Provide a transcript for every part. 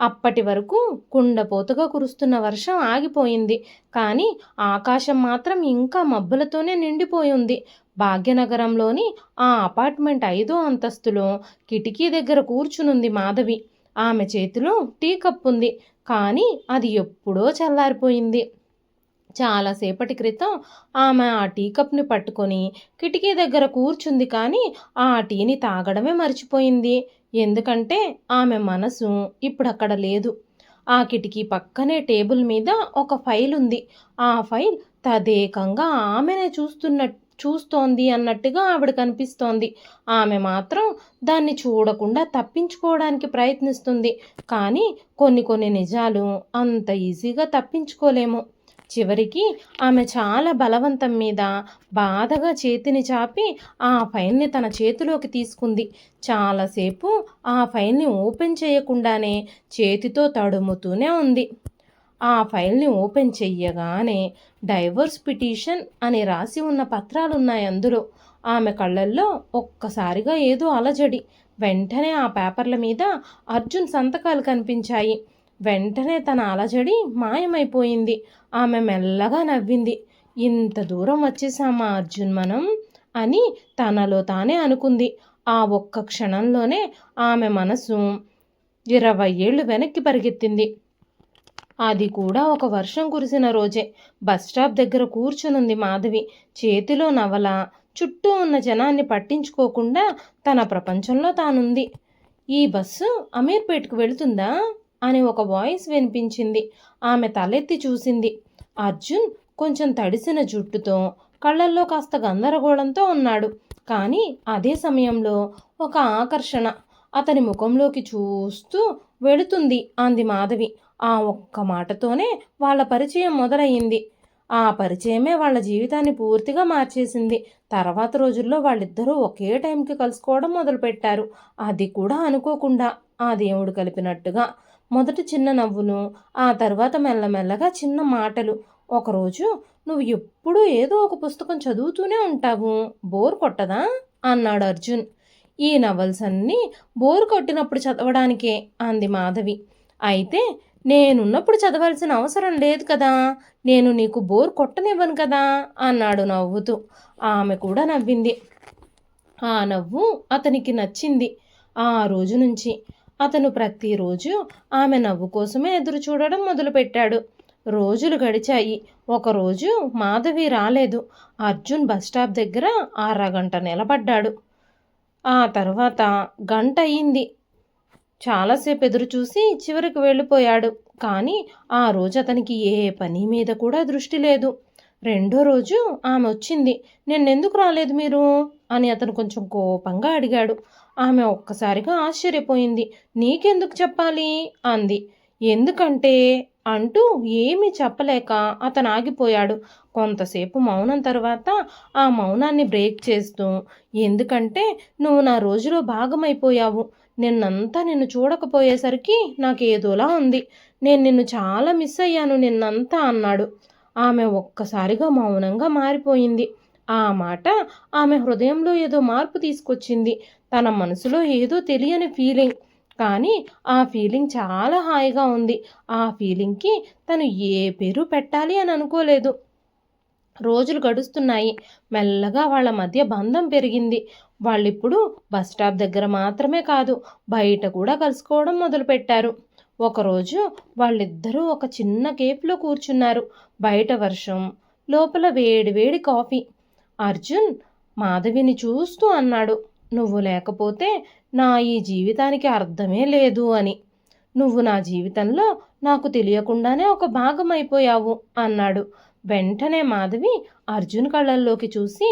అప్పటి వరకు కుండపోతగా కురుస్తున్న వర్షం ఆగిపోయింది. కానీ ఆకాశం మాత్రం ఇంకా మబ్బులతోనే నిండిపోయి ఉంది. భాగ్యనగరంలోని ఆ అపార్ట్మెంట్ 5వ అంతస్తులో కిటికీ దగ్గర కూర్చునుంది మాధవి. ఆమె చేతిలో టీ కప్పుంది. కానీ అది ఎప్పుడో చల్లారిపోయింది. చాలాసేపటి క్రితం ఆమె ఆ టీ కప్ని పట్టుకొని కిటికీ దగ్గర కూర్చుంది. కానీ ఆ టీని తాగడమే మర్చిపోయింది. ఎందుకంటే ఆమె మనసు ఇప్పుడక్కడ లేదు. ఆ కిటికీ పక్కనే టేబుల్ మీద ఒక ఫైల్ ఉంది. ఆ ఫైల్ తదేకంగా ఆమెనే చూస్తోంది అన్నట్టుగా ఆవిడ కనిపిస్తోంది. ఆమె మాత్రం దాన్ని చూడకుండా తప్పించుకోవడానికి ప్రయత్నిస్తుంది. కానీ కొన్ని నిజాలు అంత ఈజీగా తప్పించుకోలేము. చివరికి ఆమె చాలా బలవంతం మీద బాధగా చేతిని చాపి ఆ ఫైల్ని తన చేతిలోకి తీసుకుంది. చాలాసేపు ఆ ఫైల్ని ఓపెన్ చేయకుండానే చేతితో తడుముతూనే ఉంది. ఆ ఫైల్ని ఓపెన్ చెయ్యగానే డైవర్స్ పిటిషన్ అని రాసి ఉన్న పత్రాలున్నాయి అందులో. ఆమె కళ్ళల్లో ఒక్కసారిగా ఏదో అలజడి. వెంటనే ఆ పేపర్ల మీద అర్జున్ సంతకాలు కనిపించాయి. వెంటనే తన అలజడి మాయమైపోయింది. ఆమె మెల్లగా నవ్వింది. ఇంత దూరం వచ్చేసామా అర్జున్ మనం అని తనలో తానే అనుకుంది. ఆ ఒక్క క్షణంలోనే ఆమె మనసు 20 ఏళ్ళు వెనక్కి పరిగెత్తింది. అది కూడా ఒక వర్షం కురిసిన రోజే. బస్టాప్ దగ్గర కూర్చునుంది మాధవి. చేతిలో నవల. చుట్టూ ఉన్న జనాన్ని పట్టించుకోకుండా తన ప్రపంచంలో తానుంది. ఈ బస్సు అమీర్పేట్కు వెళుతుందా అని ఒక వాయిస్ వినిపించింది. ఆమె తలెత్తి చూసింది. అర్జున్ కొంచెం తడిసిన జుట్టుతో, కళ్ళల్లో కాస్త గందరగోళంతో ఉన్నాడు. కానీ అదే సమయంలో ఒక ఆకర్షణ అతని ముఖంలోకి చూస్తూ వెళుతుంది అంది మాధవి. ఆ ఒక్క మాటతోనే వాళ్ళ పరిచయం మొదలయ్యింది. ఆ పరిచయమే వాళ్ళ జీవితాన్ని పూర్తిగా మార్చేసింది. తర్వాత రోజుల్లో వాళ్ళిద్దరూ ఒకే టైంకి కలుసుకోవడం మొదలుపెట్టారు. అది కూడా అనుకోకుండా, ఆ దేవుడు కలిపినట్టుగా. మొదట చిన్న నవ్వులు, ఆ తర్వాత మెల్లమెల్లగా చిన్న మాటలు. ఒకరోజు, నువ్వు ఎప్పుడూ ఏదో ఒక పుస్తకం చదువుతూనే ఉంటావు, బోర్ కొట్టదా అన్నాడు అర్జున్. ఈ నవల్స్ అన్నీ బోర్ కొట్టినప్పుడు చదవడానికే అంది మాధవి. అయితే నేనున్నప్పుడు చదవాల్సిన అవసరం లేదు కదా, నేను నీకు బోర్ కొట్టనివ్వను కదా అన్నాడు నవ్వుతూ. ఆమె కూడా నవ్వింది. ఆ నవ్వు అతనికి నచ్చింది. ఆ రోజు నుంచి అతను ప్రతిరోజు ఆమె నవ్వు కోసమే ఎదురు చూడడం మొదలుపెట్టాడు. రోజులు గడిచాయి. ఒకరోజు మాధవి రాలేదు. అర్జున్ బస్టాప్ దగ్గర అరగంట నిలబడ్డాడు. ఆ తర్వాత గంట అయింది. చాలాసేపు ఎదురు చూసి చివరికి వెళ్ళిపోయాడు. కానీ ఆ రోజు అతనికి ఏ పని మీద కూడా దృష్టి లేదు. రెండో రోజు ఆమె వచ్చింది. నిన్నెందుకు రాలేదు మీరు అని అతను కొంచెం కోపంగా అడిగాడు. ఆమె ఒక్కసారిగా ఆశ్చర్యపోయింది. నీకెందుకు చెప్పాలి అంది. ఎందుకంటే అంటూ ఏమీ చెప్పలేక అతను ఆగిపోయాడు. కొంతసేపు మౌనం తర్వాత ఆ మౌనాన్ని బ్రేక్ చేస్తూ, ఎందుకంటే నువ్వు నా రోజులో భాగమైపోయావు. నిన్ను చూడకపోయేసరికి నాకేదోలా ఉంది. నేను నిన్ను చాలా మిస్ అయ్యాను నిన్నంతా అన్నాడు. ఆమె ఒక్కసారిగా మౌనంగా మారిపోయింది. ఆ మాట ఆమె హృదయంలో ఏదో మార్పు తీసుకొచ్చింది. తన మనసులో ఏదో తెలియని ఫీలింగ్. కానీ ఆ ఫీలింగ్ చాలా హాయిగా ఉంది. ఆ ఫీలింగ్కి తను ఏ పేరు పెట్టాలి అని అనుకోలేదు. రోజులు గడుస్తున్నాయి. మెల్లగా వాళ్ళ మధ్య బంధం పెరిగింది. వాళ్ళిప్పుడు బస్టాప్ దగ్గర మాత్రమే కాదు, బయట కూడా కలుసుకోవడం మొదలుపెట్టారు. ఒకరోజు వాళ్ళిద్దరూ ఒక చిన్న కేఫ్లో కూర్చున్నారు. బయట వర్షం, లోపల వేడివేడి కాఫీ. అర్జున్ మాధవిని చూస్తూ అన్నాడు, నువ్వు లేకపోతే నా ఈ జీవితానికి అర్థమే లేదు అని. నువ్వు నా జీవితంలో నాకు తెలియకుండానే ఒక భాగం అయిపోయావు అన్నాడు. వెంటనే మాధవి అర్జున్ కళ్ళల్లోకి చూసి,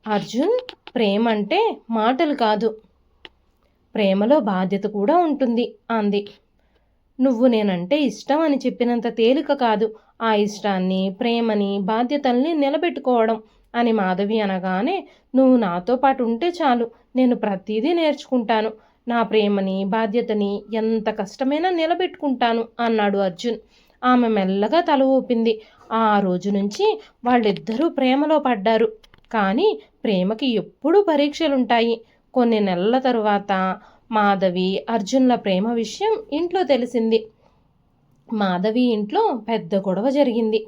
అర్జున్, ప్రేమంటే మాటలు కాదు, ప్రేమలో బాధ్యత కూడా ఉంటుంది అంది. నువ్వు నేనంటే ఇష్టం అని చెప్పినంత తేలిక కాదు ఆ ఇష్టాన్ని, ప్రేమని, బాధ్యతల్ని నిలబెట్టుకోవడం అని మాధవి అనగానే, నువ్వు నాతో పాటు ఉంటే చాలు, నేను ప్రతిదీ నేర్చుకుంటాను. నా ప్రేమని, బాధ్యతని ఎంత కష్టమైనా నిలబెట్టుకుంటాను అన్నాడు అర్జున్. ఆమె మెల్లగా తల ఊపింది. ఆ రోజు నుంచి వాళ్ళిద్దరూ ప్రేమలో పడ్డారు. కానీ ప్రేమకి ఎప్పుడూ పరీక్షలుంటాయి. కొన్ని నెలల తరువాత మాధవి అర్జున్ల ప్రేమ విషయం ఇంట్లో తెలిసింది. మాధవి ఇంట్లో పెద్ద గొడవ జరిగింది.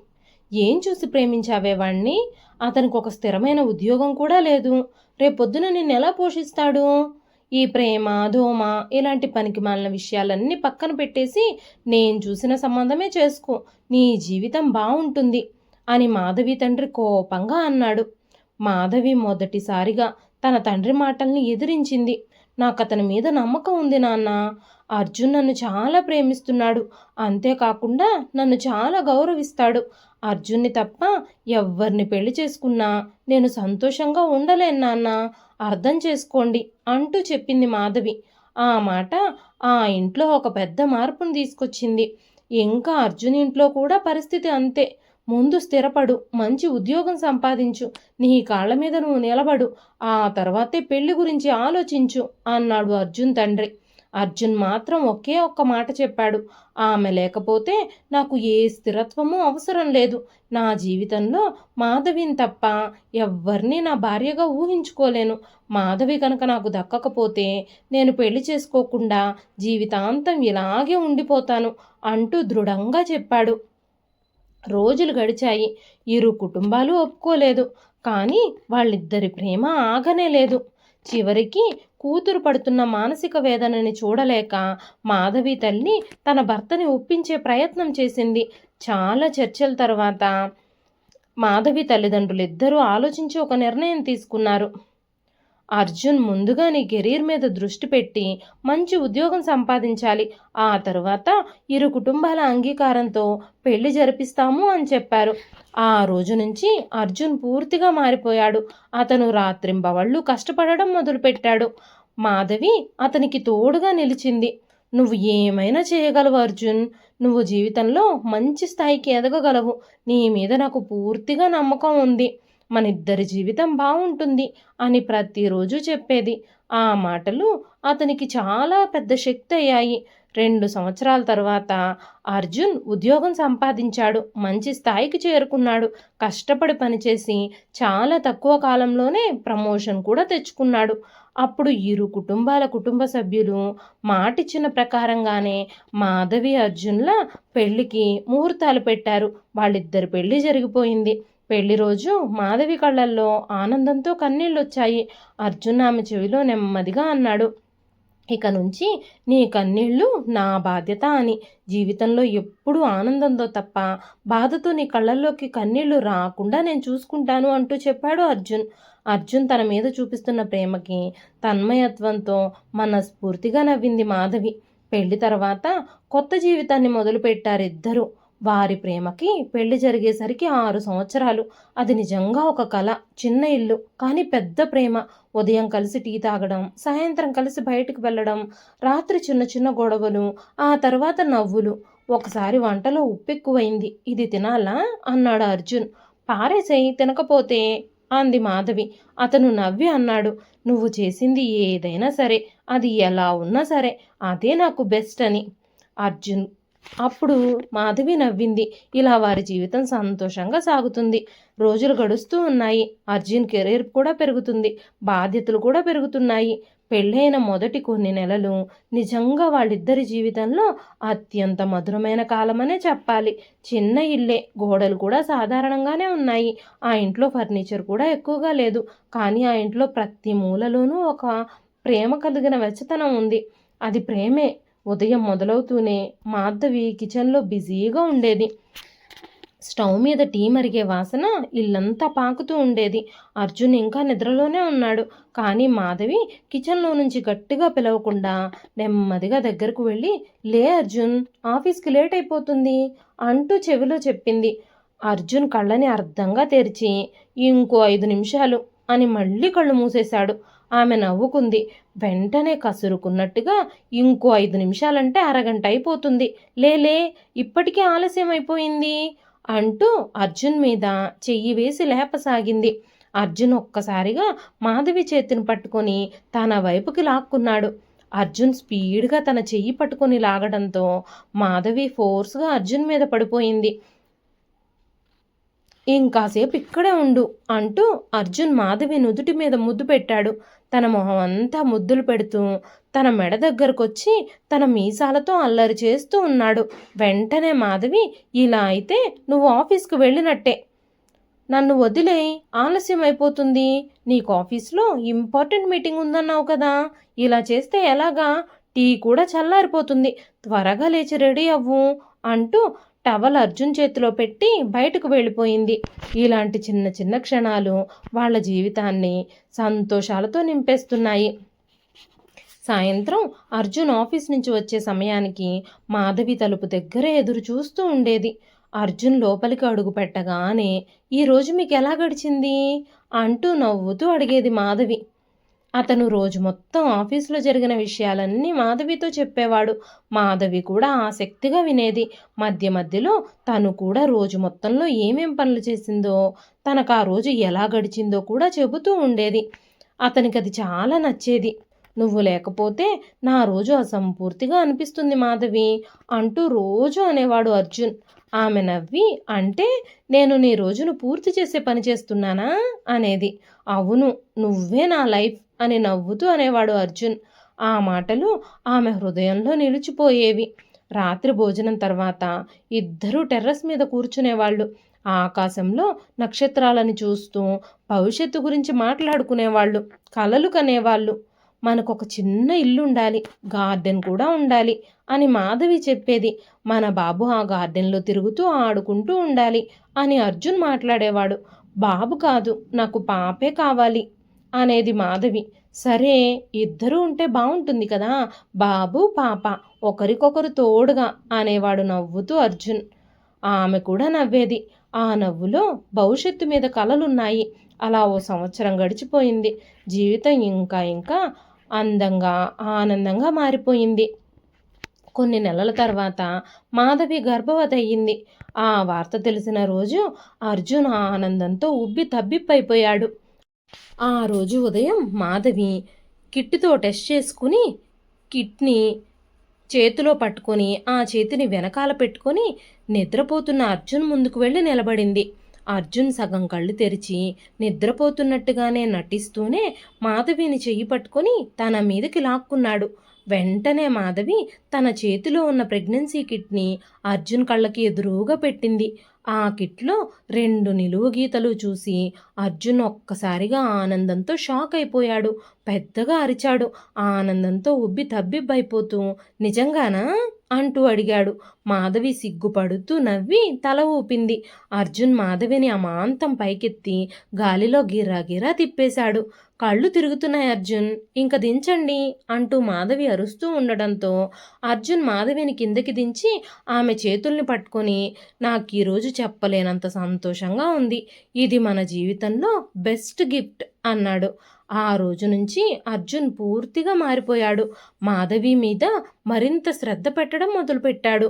ఏం చూసి ప్రేమించావే వాణ్ణి? అతనికి ఒక స్థిరమైన ఉద్యోగం కూడా లేదు. రేపొద్దున నిన్నెలా పోషిస్తాడు? ఈ ప్రేమ ధోమ ఇలాంటి పనికిమాలిన విషయాలన్నీ పక్కన పెట్టేసి నేను చూసిన సంబంధమే చేసుకో, నీ జీవితం బాగుంటుంది అని మాధవి తండ్రి కోపంగా అన్నాడు. మాధవి మొదటిసారిగా తన తండ్రి మాటల్ని ఎదిరించింది. నాకతని మీద నమ్మకం ఉంది నాన్న. అర్జున్ నన్ను చాలా ప్రేమిస్తున్నాడు. అంతేకాకుండా నన్ను చాలా గౌరవిస్తాడు. అర్జున్ని తప్ప ఎవ్వరిని పెళ్లి చేసుకున్నా నేను సంతోషంగా ఉండలేను నాన్న, అర్థం చేసుకోండి అంటూ చెప్పింది మాధవి. ఆ మాట ఆ ఇంట్లో ఒక పెద్ద మార్పును తీసుకొచ్చింది. ఇంకా అర్జున్ ఇంట్లో కూడా పరిస్థితి అంతే. ముందు స్థిరపడు, మంచి ఉద్యోగం సంపాదించు, నీ కాళ్ళ మీద నువ్వు నిలబడు, ఆ తర్వాతే పెళ్లి గురించి ఆలోచించు అన్నాడు అర్జున్ తండ్రి. అర్జున్ మాత్రం ఒకే ఒక్క మాట చెప్పాడు. ఆమె లేకపోతే నాకు ఏ స్థిరత్వమూ అవసరం లేదు. నా జీవితంలో మాధవిని తప్ప ఎవ్వరినీ నా భార్యగా ఊహించుకోలేను. మాధవి కనుక నాకు దక్కకపోతే నేను పెళ్లి చేసుకోకుండా జీవితాంతం ఇలాగే ఉండిపోతాను అంటూ దృఢంగా చెప్పాడు. రోజులు గడిచాయి. ఇరు కుటుంబాలు ఒప్పుకోలేదు. కానీ వాళ్ళిద్దరి ప్రేమ ఆగనే లేదు. చివరికి కూతురు పడుతున్న మానసిక వేదనని చూడలేక మాధవి తల్లి తన భర్తని ఒప్పించే ప్రయత్నం చేసింది. చాలా చర్చల తర్వాత మాధవి తల్లిదండ్రులిద్దరూ ఆలోచించి ఒక నిర్ణయం తీసుకున్నారు. అర్జున్ ముందుగా నీ కెరీర్ మీద దృష్టి పెట్టి మంచి ఉద్యోగం సంపాదించాలి. ఆ తరువాత ఇరు కుటుంబాల అంగీకారంతో పెళ్లి జరిపిస్తాము అని చెప్పారు. ఆ రోజు నుంచి అర్జున్ పూర్తిగా మారిపోయాడు. అతను రాత్రింబవళ్ళు కష్టపడడం మొదలుపెట్టాడు. మాధవి అతనికి తోడుగా నిలిచింది. నువ్వు ఏమైనా చేయగలవు అర్జున్. నువ్వు జీవితంలో మంచి స్థాయికి ఎదగగలవు. నీ మీద నాకు పూర్తిగా నమ్మకం ఉంది. మనిద్దరి జీవితం బాగుంటుంది అని ప్రతిరోజు చెప్పేది. ఆ మాటలు అతనికి చాలా పెద్ద శక్తి అయ్యాయి. 2 సంవత్సరాల తర్వాత అర్జున్ ఉద్యోగం సంపాదించాడు. మంచి స్థాయికి చేరుకున్నాడు. కష్టపడి పనిచేసి చాలా తక్కువ కాలంలోనే ప్రమోషన్ కూడా తెచ్చుకున్నాడు. అప్పుడు ఇరు కుటుంబాల కుటుంబ సభ్యులు మాటిచ్చిన ప్రకారంగానే మాధవి అర్జున్ల పెళ్లికి ముహూర్తాలు పెట్టారు. వాళ్ళిద్దరి పెళ్లి జరిగిపోయింది. పెళ్లి రోజు మాధవి కళ్ళల్లో ఆనందంతో కన్నీళ్ళొచ్చాయి. అర్జున్ ఆమె చెవిలో నెమ్మదిగా అన్నాడు, ఇక నుంచి నీ కన్నీళ్ళు నా బాధ్యత అని. జీవితంలో ఎప్పుడూ ఆనందంతో తప్ప బాధతో నీ కళ్ళల్లోకి కన్నీళ్లు రాకుండా నేను చూసుకుంటాను అంటూ చెప్పాడు అర్జున్. అర్జున్ తన మీద చూపిస్తున్న ప్రేమకి తన్మయత్వంతో మనస్ఫూర్తిగా నవ్వింది మాధవి. పెళ్లి తర్వాత కొత్త జీవితాన్ని మొదలుపెట్టారిద్దరూ. వారి ప్రేమకి పెళ్లి జరిగేసరికి 6 సంవత్సరాలు. అది నిజంగా ఒక కల. చిన్న ఇల్లు కానీ పెద్ద ప్రేమ. ఉదయం కలిసి టీ తాగడం, సాయంత్రం కలిసి బయటికి వెళ్ళడం, రాత్రి చిన్న చిన్న గొడవలు, ఆ తర్వాత నవ్వులు. ఒకసారి వంటలో ఉప్పెక్కువైంది. ఇది తినాలా అన్నాడు అర్జున్. పారేసేయి తినకపోతే అంది మాధవి. అతను నవ్వి అన్నాడు, నువ్వు చేసింది ఏదైనా సరే, అది ఎలా ఉన్నా సరే అదే నాకు బెస్ట్ అని. అర్జున్ అప్పుడు మాధవి నవ్వింది. ఇలా వారి జీవితం సంతోషంగా సాగుతుంది. రోజులు గడుస్తూ ఉన్నాయి. అర్జున్ కెరీర్ కూడా పెరుగుతుంది. బాధ్యతలు కూడా పెరుగుతున్నాయి. పెళ్ళైన మొదటి కొన్ని నెలలు నిజంగా వాళ్ళిద్దరి జీవితంలో అత్యంత మధురమైన కాలమనే చెప్పాలి. చిన్న ఇల్లే, గోడలు కూడా సాధారణంగానే ఉన్నాయి. ఆ ఇంట్లో ఫర్నిచర్ కూడా ఎక్కువగా లేదు. కానీ ఆ ఇంట్లో ప్రతి మూలలోనూ ఒక ప్రేమ కలిగిన వెచ్చతనం ఉంది. అది ప్రేమే. ఉదయం మొదలవుతూనే మాధవి కిచెన్లో బిజీగా ఉండేది. స్టవ్ మీద టీ మరిగే వాసన ఇల్లంతా పాకుతూ ఉండేది. అర్జున్ ఇంకా నిద్రలోనే ఉన్నాడు. కానీ మాధవి కిచెన్లో నుంచి గట్టిగా పిలవకుండా నెమ్మదిగా దగ్గరకు వెళ్ళి, లే అర్జున్, ఆఫీస్కి లేట్ అయిపోతుంది అంటూ చెవిలో చెప్పింది. అర్జున్ కళ్ళని అర్థంగా తెరిచి ఇంకో 5 నిమిషాలు అని మళ్ళీ కళ్ళు మూసేశాడు. ఆమె నవ్వుకుంది. వెంటనే కసురుకున్నట్టుగా, ఇంకో 5 నిమిషాలంటే అరగంట అయిపోతుంది, లేలే, ఇప్పటికే ఆలస్యం అయిపోయింది అంటూ అర్జున్ మీద చెయ్యి వేసి లేపసాగింది. అర్జున్ ఒక్కసారిగా మాధవి చేతిని పట్టుకొని తన వైపుకి లాక్కున్నాడు. అర్జున్ స్పీడ్గా తన చెయ్యి పట్టుకొని లాగడంతో మాధవి ఫోర్స్గా అర్జున్ మీద పడిపోయింది. ఇంకాసేపు ఇక్కడే ఉండు అంటూ అర్జున్ మాధవి నుదుటి మీద ముద్దు పెట్టాడు. తన మొహం అంతా ముద్దులు పెడుతూ తన మెడ దగ్గరకొచ్చి తన మీసాలతో అల్లరి చేస్తూ ఉన్నాడు. వెంటనే మాధవి, ఇలా అయితే నువ్వు ఆఫీస్కు వెళ్ళినట్టే. నన్ను వదిలేయ్, ఆలస్యం అయిపోతుంది. నీకు ఆఫీస్లో ఇంపార్టెంట్ మీటింగ్ ఉందన్నావు కదా, ఇలా చేస్తే ఎలాగా? టీ కూడా చల్లారిపోతుంది. త్వరగా లేచి రెడీ అవ్వు అంటూ టవల్ అర్జున్ చేతిలో పెట్టి బయటకు వెళ్ళిపోయింది. ఇలాంటి చిన్న చిన్న క్షణాలు వాళ్ళ జీవితాన్ని సంతోషాలతో నింపేస్తున్నాయి. సాయంత్రం అర్జున్ ఆఫీస్ నుంచి వచ్చే సమయానికి మాధవి తలుపు దగ్గరే ఎదురు చూస్తూ ఉండేది. అర్జున్ లోపలికి అడుగు పెట్టగానే, ఈరోజు మీకు ఎలా గడిచింది అంటూ నవ్వుతూ అడిగేది మాధవి. అతను రోజు మొత్తం ఆఫీసులో జరిగిన విషయాలన్నీ మాధవితో చెప్పేవాడు. మాధవి కూడా ఆసక్తిగా వినేది. మధ్య మధ్యలో తను కూడా రోజు మొత్తంలో ఏమేం పనులు చేసిందో, తనకు ఆ రోజు ఎలా గడిచిందో కూడా చెబుతూ ఉండేది. అతనికి అది చాలా నచ్చేది. నువ్వు లేకపోతే నా రోజు అసంపూర్తిగా అనిపిస్తుంది మాధవి అంటూ రోజు అనేవాడు అర్జున్. ఆమె నవ్వి, అంటే నేను నీ రోజును పూర్తి చేసే పని చేస్తున్నానా అనేది. అవును, నువ్వే నా లైఫ్ అని నవ్వుతూ అనేవాడు అర్జున్. ఆ మాటలు ఆమె హృదయంలో నిలిచిపోయేవి. రాత్రి భోజనం తర్వాత ఇద్దరూ టెర్రస్ మీద కూర్చునేవాళ్ళు. ఆకాశంలో నక్షత్రాలను చూస్తూ భవిష్యత్తు గురించి మాట్లాడుకునేవాళ్ళు, కలలు కనేవాళ్ళు. మనకొక చిన్న ఇల్లు ఉండాలి, గార్డెన్ కూడా ఉండాలి అని మాధవి చెప్పేది. మన బాబు ఆ గార్డెన్లో తిరుగుతూ ఆడుకుంటూ ఉండాలి అని అర్జున్ మాట్లాడేవాడు. బాబు కాదు, నాకు పాపే కావాలి అనేది మాధవి. సరే, ఇద్దరూ ఉంటే బాగుంటుంది కదా, బాబు పాప ఒకరికొకరు తోడుగా అనేవాడు నవ్వుతూ అర్జున్. ఆమె కూడా నవ్వేది. ఆ నవ్వులో భవిష్యత్తు మీద కలలున్నాయి. అలా ఓ సంవత్సరం గడిచిపోయింది. జీవితం ఇంకా ఇంకా అందంగా ఆనందంగా మారిపోయింది. కొన్ని నెలల తర్వాత మాధవి గర్భవతి అయ్యింది. ఆ వార్త తెలిసిన రోజు అర్జున్ ఆనందంతో ఉబ్బి తబ్బిబ్బైపోయాడు. ఆ రోజు ఉదయం మాధవి కిట్టితో టెస్ట్ చేసుకుని కిట్ని చేతిలో పట్టుకొని ఆ చేతిని వెనకాల పెట్టుకొని నిద్రపోతున్న అర్జున్ ముందుకు వెళ్ళి నిలబడింది. అర్జున్ సగం కళ్ళు తెరిచి నిద్రపోతున్నట్టుగానే నటిస్తూనే మాధవిని చెయ్యి పట్టుకొని తన మీదకి లాక్కున్నాడు. వెంటనే మాధవి తన చేతిలో ఉన్న ప్రెగ్నెన్సీ కిట్ని అర్జున్ కళ్ళకి ఎదురుగా పెట్టింది. ఆ కిట్లో 2 నిలువు గీతలు చూసి అర్జున్ ఒక్కసారిగా ఆనందంతో షాక్ అయిపోయాడు. పెద్దగా అరిచాడు. ఆనందంతో ఉబ్బి తబ్బిబ్బైపోతూ, నిజంగానా అంటూ అడిగాడు. మాధవి సిగ్గుపడుతూ నవ్వి తల ఊపింది. అర్జున్ మాధవిని అమాంతం పైకెత్తి గాలిలో గిరాగిరా తిప్పేశాడు. కళ్ళు తిరుగుతున్నాయి అర్జున్, ఇంక దించండి అంటూ మాధవి అరుస్తూ ఉండడంతో అర్జున్ మాధవిని కిందకి దించి ఆమె చేతుల్ని పట్టుకొని, నాకు ఈరోజు చెప్పలేనంత సంతోషంగా ఉంది, ఇది మన జీవితంలో బెస్ట్ గిఫ్ట్ అన్నాడు. ఆ రోజు నుంచి అర్జున్ పూర్తిగా మారిపోయాడు. మాధవి మీద మరింత శ్రద్ధ పెట్టడం మొదలుపెట్టాడు.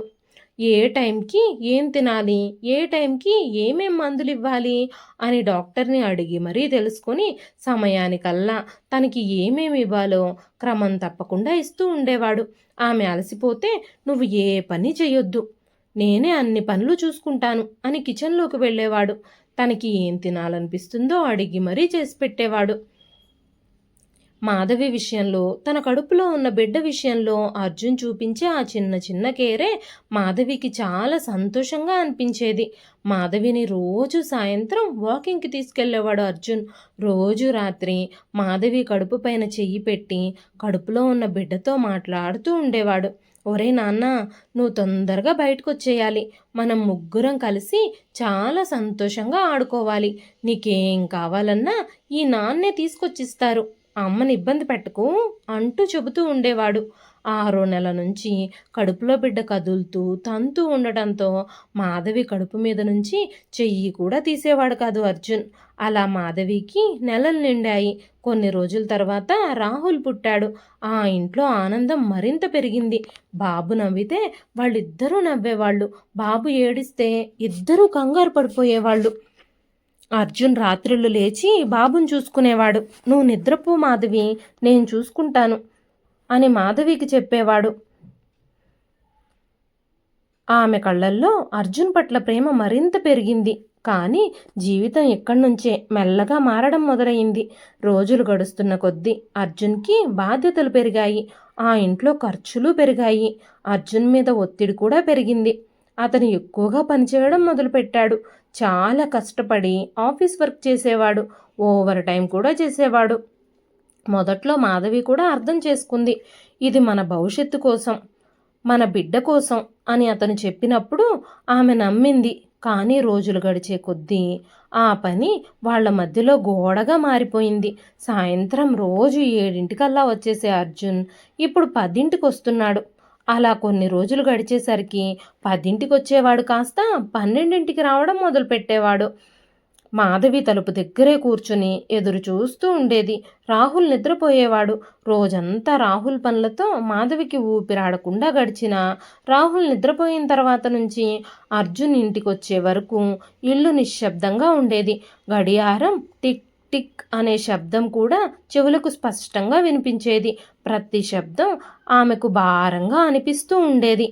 ఏ టైంకి ఏం తినాలి, ఏ టైంకి ఏమేం మందులు ఇవ్వాలి అని డాక్టర్ని అడిగి మరీ తెలుసుకొని సమయానికల్లా తనకి ఏమేమి ఇవ్వాలో క్రమం తప్పకుండా ఇస్తూ ఉండేవాడు. ఆమె అలసిపోతే, నువ్వు ఏ పని చేయొద్దు, నేనే అన్ని పనులు చూసుకుంటాను అని కిచెన్లోకి వెళ్ళేవాడు. తనకి ఏం తినాలనిపిస్తుందో అడిగి మరీ చేసి పెట్టేవాడు. మాధవి విషయంలో, తన కడుపులో ఉన్న బిడ్డ విషయంలో అర్జున్ చూపించే ఆ చిన్న చిన్న కేరే మాధవికి చాలా సంతోషంగా అనిపించేది. మాధవిని రోజు సాయంత్రం వాకింగ్కి తీసుకెళ్లేవాడు అర్జున్. రోజు రాత్రి మాధవి కడుపు పైన చెయ్యి పెట్టి కడుపులో ఉన్న బిడ్డతో మాట్లాడుతూ ఉండేవాడు. ఒరే నాన్న, నువ్వు తొందరగా బయటకు వచ్చేయాలి, మనం ముగ్గురం కలిసి చాలా సంతోషంగా ఆడుకోవాలి, నీకేం కావాలన్నా ఈ నాన్నే తీసుకొచ్చిస్తారు, అమ్మని ఇబ్బంది పెట్టకు అంటూ చెబుతూ ఉండేవాడు. 6వ నెల నుంచి కడుపులో బిడ్డ కదులుతూ తంతూ ఉండటంతో మాధవి కడుపు మీద నుంచి చెయ్యి కూడా తీసేవాడు కాదు అర్జున్. అలా మాధవికి నెలలు నిండాయి. కొన్ని రోజుల తర్వాత రాహుల్ పుట్టాడు. ఆ ఇంట్లో ఆనందం మరింత పెరిగింది. బాబు నవ్వితే వాళ్ళిద్దరూ నవ్వేవాళ్ళు. బాబు ఏడిస్తే ఇద్దరూ కంగారు పడిపోయేవాళ్ళు. అర్జున్ రాత్రులు లేచి బాబుని చూసుకునేవాడు. నువ్వు నిద్రపో మాధవి, నేను చూసుకుంటాను అని మాధవికి చెప్పేవాడు. ఆమె కళ్ళల్లో అర్జున్ పట్ల ప్రేమ మరింత పెరిగింది. కానీ జీవితం ఇక్కడి నుంచే మెల్లగా మారడం మొదలైంది. రోజులు గడుస్తున్న కొద్దీ అర్జున్‌కి బాధ్యతలు పెరిగాయి. ఆ ఇంట్లో ఖర్చులు పెరిగాయి. అర్జున్ మీద ఒత్తిడి కూడా పెరిగింది. అతను ఎక్కువగా పనిచేయడం మొదలుపెట్టాడు. చాలా కష్టపడి ఆఫీస్ వర్క్ చేసేవాడు. ఓవర్ టైం కూడా చేసేవాడు. మొదట్లో మాధవి కూడా అర్థం చేసుకుంది. ఇది మన భవిష్యత్తు కోసం, మన బిడ్డ కోసం అని అతను చెప్పినప్పుడు ఆమె నమ్మింది. కానీ రోజులు గడిచే కొద్దీ ఆ పని వాళ్ళ మధ్యలో గోడగా మారిపోయింది. సాయంత్రం రోజు 7:00కల్లా వచ్చేసే అర్జున్ ఇప్పుడు 10:00కి వస్తున్నాడు. అలా కొన్ని రోజులు గడిచేసరికి 10:00కి వచ్చేవాడు కాస్త 12:00కి రావడం మొదలుపెట్టేవాడు. మాధవి తలుపు దగ్గరే కూర్చుని ఎదురు చూస్తూ ఉండేది. రాహుల్ నిద్రపోయేవాడు. రోజంతా రాహుల్ పనులతో మాధవికి ఊపిరాడకుండా గడిచినా రాహుల్ నిద్రపోయిన తర్వాత నుంచి అర్జున్ ఇంటికొచ్చే వరకు ఇల్లు నిశ్శబ్దంగా ఉండేది. గడియారం టిక్ టిక్ అనే శబ్దం కూడా చెవులకు స్పష్టంగా వినిపించేది. ప్రతి శబ్దం ఆమెకు భారంగా అనిపిస్తూ ఉండేది.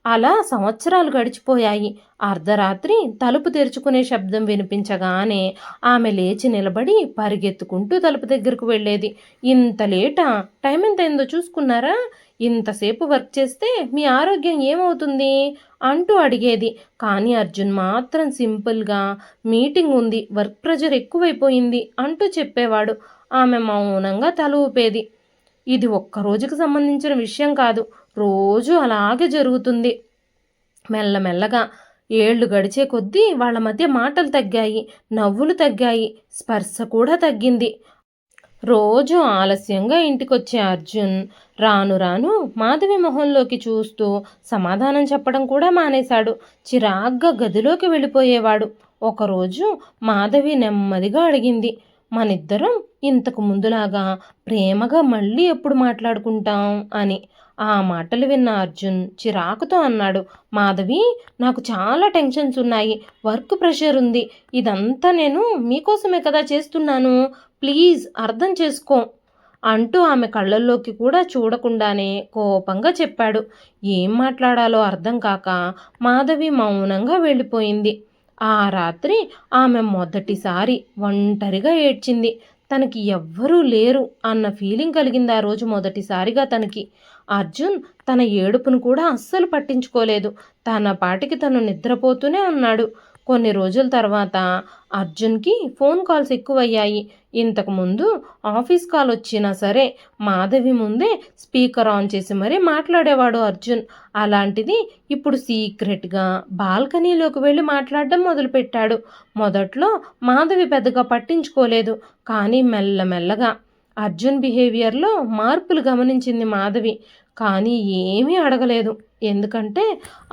అలా సంవత్సరాలు గడిచిపోయాయి. అర్ధరాత్రి తలుపు తెరుచుకునే శబ్దం వినిపించగానే ఆమె లేచి నిలబడి పరిగెత్తుకుంటూ తలుపు దగ్గరకు వెళ్ళేది. ఇంత లేటా? టైం ఎంతైందో చూసుకున్నారా? ఇంతసేపు వర్క్ చేస్తే మీ ఆరోగ్యం ఏమవుతుంది అంటూ అడిగేది. కానీ అర్జున్ మాత్రం సింపుల్గా మీటింగ్ ఉంది, వర్క్ ప్రెజర్ ఎక్కువైపోయింది అంటూ చెప్పేవాడు. ఆమె మౌనంగా తల ఊపేది. ఇది ఒక్క రోజుకి సంబంధించిన విషయం కాదు, రోజు అలాగే జరుగుతుంది. మెల్లమెల్లగా ఏళ్ళు గడిచే కొద్దీ వాళ్ళ మధ్య మాటలు తగ్గాయి, నవ్వులు తగ్గాయి, స్పర్శ కూడా తగ్గింది. రోజు ఆలస్యంగా ఇంటికొచ్చే అర్జున్ రాను రాను మాధవి మొహంలోకి చూస్తూ సమాధానం చెప్పడం కూడా మానేశాడు. చిరాగ్గా గదిలోకి వెళ్ళిపోయేవాడు. ఒకరోజు మాధవి నెమ్మదిగా అడిగింది, మనిద్దరం ఇంతకు ముందులాగా ప్రేమగా మళ్ళీ ఎప్పుడు మాట్లాడుకుంటాం అని. ఆ మాటలు విన్న అర్జున్ చిరాకుతో అన్నాడు, మాధవి, నాకు చాలా టెన్షన్స్ ఉన్నాయి, వర్క్ ప్రెషర్ ఉంది. ఇదంతా నేను మీకోసమే కదా చేస్తున్నాను. ప్లీజ్ అర్థం చేసుకో అంటూ ఆమె కళ్ళల్లోకి కూడా చూడకుండానే కోపంగా చెప్పాడు. ఏం మాట్లాడాలో అర్థం కాక మాధవి మౌనంగా వెళ్ళిపోయింది. ఆ రాత్రి ఆమె మొదటిసారి ఒంటరిగా ఏడ్చింది. తనకి ఎవ్వరూ లేరు అన్న ఫీలింగ్ కలిగింది ఆ రోజు మొదటిసారిగా తనకి. అర్జున్ తన ఏడుపును కూడా అస్సలు పట్టించుకోలేదు. తన పాటికి తను నిద్రపోతూనే ఉన్నాడు. కొన్ని రోజుల తర్వాత అర్జున్కి ఫోన్ కాల్స్ ఎక్కువయ్యాయి. ఇంతకుముందు ఆఫీస్ కాల్ వచ్చినా సరే మాధవి ముందే స్పీకర్ ఆన్ చేసి మరీ మాట్లాడేవాడు అర్జున్. అలాంటిది ఇప్పుడు సీక్రెట్గా బాల్కనీలోకి వెళ్ళి మాట్లాడడం మొదలుపెట్టాడు. మొదట్లో మాధవి పెద్దగా పట్టించుకోలేదు. కానీ మెల్లమెల్లగా అర్జున్ బిహేవియర్లో మార్పులు గమనించింది మాధవి. కానీ ఏమీ అడగలేదు. ఎందుకంటే